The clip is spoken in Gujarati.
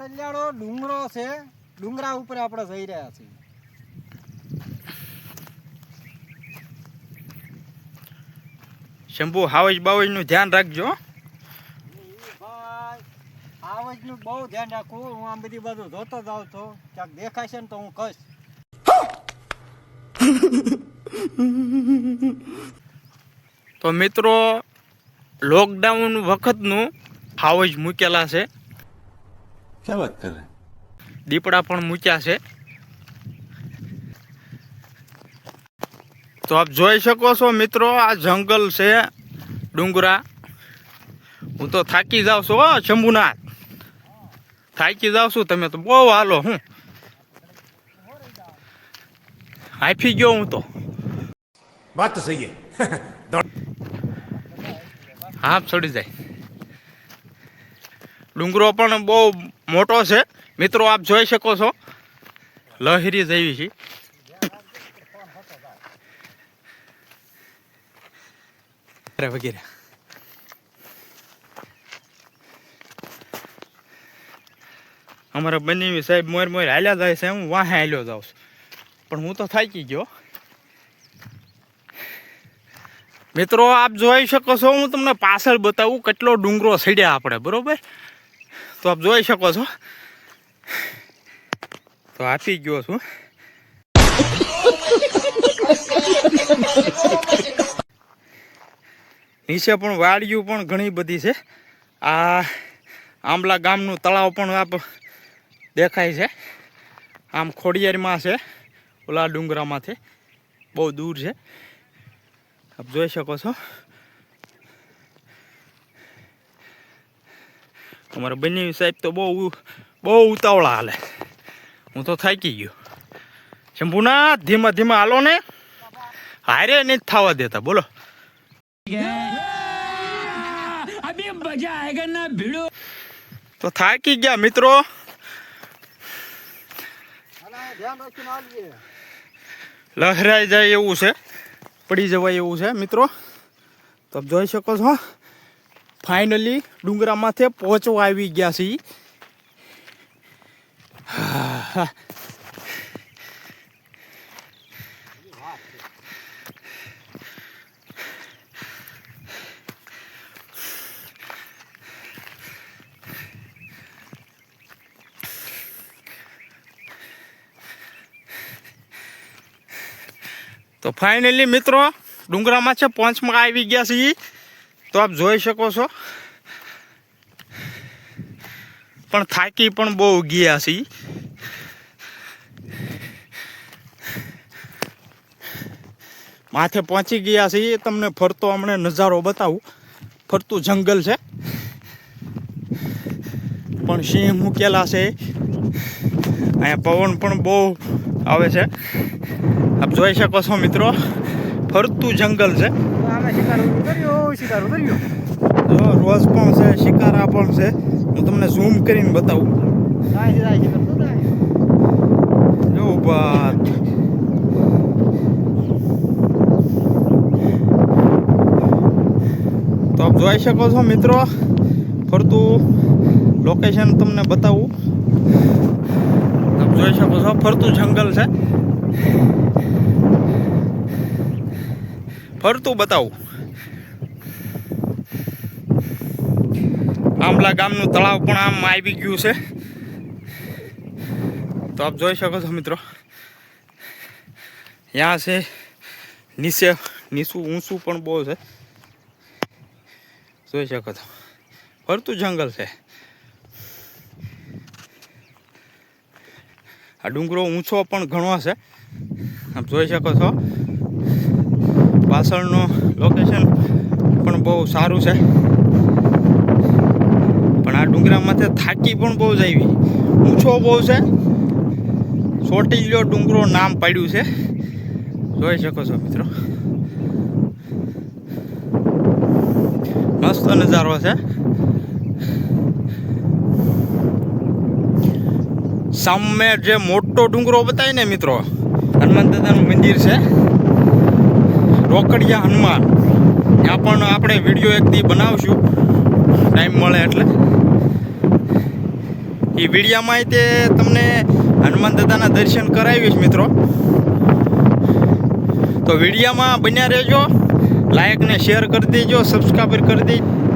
કલ્યાણો ડુંગરો છે, ડુંગરા ઉપર આપણે જઈ રહ્યા છીએ. શંભુ હાવજ બાવજ નું ધ્યાન રાખજો. ભાઈ આવજ નું બહુ ધ્યાન રાખવું. હું આમ બધી બધું જોતો જાઉં છું, ક્યાંક દેખાય છે ને તો હું કહીશ. તો મિત્રો લોકડાઉન વખતનું હાવજ મૂકેલા છે. क्या बात कर रहे हैं? દીપડા પણ મૂક્યા છે. તો આપ જોઈ શકો છો મિત્રો, આ જંગલ છે, ડુંગરા. હું તો થાકી જાઉં છું. શંભુનાથ થાકી જાઉં છું. તમે તો બહુ હાલો. હું હાફી ગયો હું તો. बात तो सही है. હાફ ચડી જાય. ડુંગરો પણ બહુ મોટો છે મિત્રો, આપ જોઈ શકો છો. લહેરી જેવી છે. વગેરે અમારા બંને સાહેબ મોર મોર હાલ્યા જાય છે. હું વાહે હાલ્યો જાઉં છું, પણ હું તો થાકી ગયો મિત્રો. આપ જોઈ શકો છો, હું તમને પાછળ બતાવું કેટલો ડુંગરો ચડ્યા આપણે, બરોબર? તો આપ જોઈ શકો છો. તો આપી ગયો છું. નીચે પણ વાડીઓ પણ ઘણી બધી છે. આ આંબલા ગામનું તળાવ પણ આપ દેખાય છે. આમ ખોડિયારમાં છે, ઓલા ડુંગરામાંથી બહુ દૂર છે. આપ જોઈ શકો છો. અમારા બંને સાહેબ તો બહુ ઉતાવળા હાલે. હું તો થાકી ગયો. શંભુનાથ ધીમા ધીમા હાલો ને, હારે નહીં થવા દેતા. બોલો. તો થાકી ગયા મિત્રો. ધ્યાન રાખીને આવજે. લહેરાઈ જાય એવું છે, પડી જવાય એવું છે મિત્રો. તો જોઈ શકો છો, ફાઇનલી ડુંગરા માથે પહોંચવા આવી ગયા છીએ. તો ફાઇનલી મિત્રો ડુંગરામાં છે પહોંચમાં આવી ગયા છીએ. તો આપ જોઈ શકો છો, પણ થાકી પણ બહુ ગયા છીએ. માથે પહોંચી ગયા છીએ. તમને ફરતો હમણાં નજારો બતાવું. ફરતું જંગલ છે, પણ સિંહ મૂકેલા છે. અહીંયા પવન પણ બહુ આવે છે. આપ જોઈ શકો છો મિત્રો, ફરતું જંગલ છે. આમે શિકાર ઉતર્યો. જો રોજ પણ છે, શિકારા પણ છે. હું તમને ઝૂમ કરીને બતાવું. જો બાત. તો આપ જોઈ શકો છો મિત્રો, ફરતું લોકેશન તમને બતાવું. આપ જોઈ શકો છો, ફરતું જંગલ છે. ફરતું બતાવું. આંબલા ગામનું તળાવ પણ આમ આવી ગયું છે. તો આપ જોઈ શકો છો મિત્રો, ત્યાં છે નીચું ઊંચું પણ બહુ છે. જોઈ શકો છો, ફરતું જંગલ છે. આ ડુંગરો ઊંચો પણ ઘણો છે. આપ જોઈ શકો છો. પાછળનું લોકેશન પણ બહુ સારું છે. પણ આ ડુંગરામાંથી થાકી પણ બહુ જ આવી. ઊંચો બહુ છે. ચોટીલો ડુંગરો નામ પાડ્યું છે. જોઈ શકો છો મિત્રો, મસ્ત નજારો છે. સામે જે મોટો ડુંગરો બતાય ને મિત્રો, હનુમાન દાદાનું મંદિર છે, રોકડિયા હનુમાન. ત્યાં પણ આપણે વિડીયો એક દી બનાવશું, ટાઈમ મળે એટલે. એ વિડીયામાં તે તમને હનુમાન દાદાના દર્શન કરાવીશ મિત્રો. તો વિડીયામાં બન્યા રહેજો, લાઈક ને શેર કરી દેજો, સબસ્ક્રાઈબર કરી દેજો.